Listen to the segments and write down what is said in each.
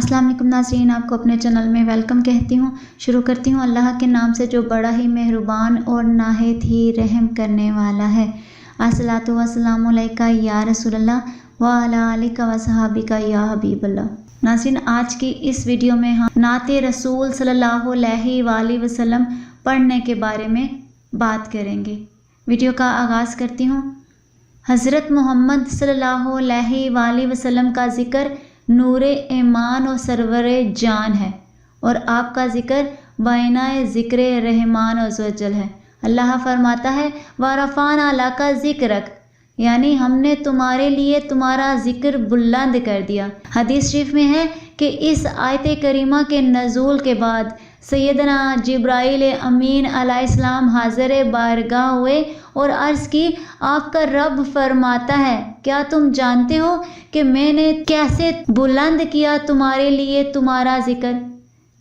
अस्सलाम वालेकुम नाज़रीन, आपको अपने चैनल में वेलकम कहती हूँ। शुरू करती हूँ अल्लाह के नाम से जो बड़ा ही मेहरबान और नाहित ही रहम करने वाला है। अस्सलातु वस्सलामु अलैका या रसूलल्लाह व अला आलिका व सहाबिका या हबीबल्लाह। नाज़रीन, आज की इस वीडियो में हम नाते रसूल सल्लल्लाहु अलैहि वसल्लम पढ़ने के बारे में बात करेंगे। वीडियो का आगाज़ करती हूँ। हज़रत मोहम्मद सल्लल्लाहु अलैहि वसल्लम का ज़िक्र नूरे ईमान और सरवरे जान है और आपका ज़िक्र बायनाए ज़िक्र रहमान अज़्ज़वजल है। अल्लाह फरमाता है वरफ़ाना लका ज़िक्रक, यानी हमने तुम्हारे लिए तुम्हारा ज़िक्र बुलंद कर दिया। हदीस शरीफ में है कि इस आयत करीमा के नज़ूल के बाद सैयदना जिब्राइल अमीन अलैहिस्सलाम हाज़िर बारगाह हुए और अर्ज़ की, आपका रब फरमाता है क्या तुम जानते हो कि मैंने कैसे बुलंद किया तुम्हारे लिए तुम्हारा ज़िक्र।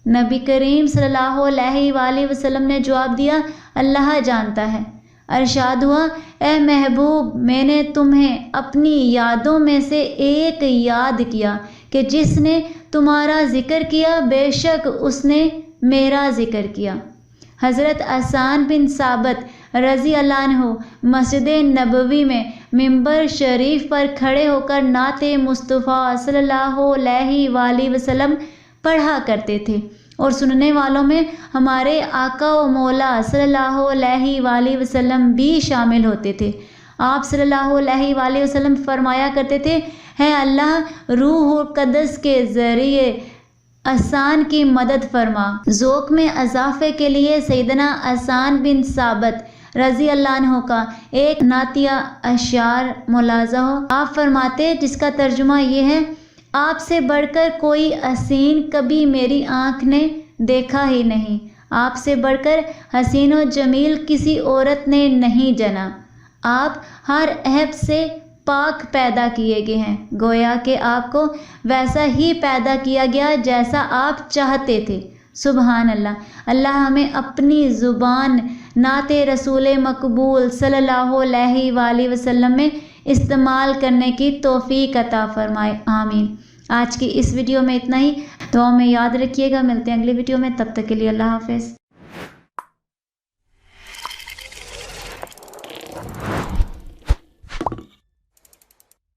नबी करीम सल्लल्लाहु अलैहि वसल्लम ने जवाब दिया, अल्लाह जानता है। अरशाद हुआ, ए महबूब, मैंने तुम्हें अपनी यादों में से एक याद किया कि जिसने तुम्हारा ज़िक्र किया बेशक उसने मेरा ज़िक्र किया। हज़रत हसन बिन साबित रज़ी अल्लाह अन्हु मस्जिद नबवी में मिंबर शरीफ पर खड़े होकर नाते मुस्तफ़ा सल्लल्लाहु अलैहि वसल्लम पढ़ा करते थे और सुनने वालों में हमारे आका व मौला सल्लल्लाहु अलैहि वसल्लम भी शामिल होते थे। आप सल्लल्लाहु अलैहि वसल्लम फरमाया करते थे, है अल्लाह रूह क़ुद्स के ज़रिए हसन की मदद फरमा। ज़ौक़ में इज़ाफ़े के लिए सैयदना हसन बिन साबित रज़ी अल्लाह अन्हु का एक नातिया अशार मुलाज़ा हो। आप फरमाते जिसका तर्जुमा ये है, आपसे बढ़कर कोई हसीन कभी मेरी आँख ने देखा ही नहीं, आपसे बढ़कर हसीन व जमील किसी औरत ने नहीं जना। आप हर ऐब से पाक पैदा किए गए हैं, गोया कि आपको वैसा ही पैदा किया गया जैसा आप चाहते थे। सुबहान अल्लाह। अल्लाह हमें अपनी ज़ुबान नाते रसूल मकबूल सल्लल्लाहु अलैहि वसल्लम में इस्तेमाल करने की तौफ़ीक अता फ़रमाए, आमीन। आज की इस वीडियो में इतना ही। दुआ में याद रखिएगा। मिलते हैं अगली वीडियो में, तब तक के लिए अल्लाह हाफ़िज़।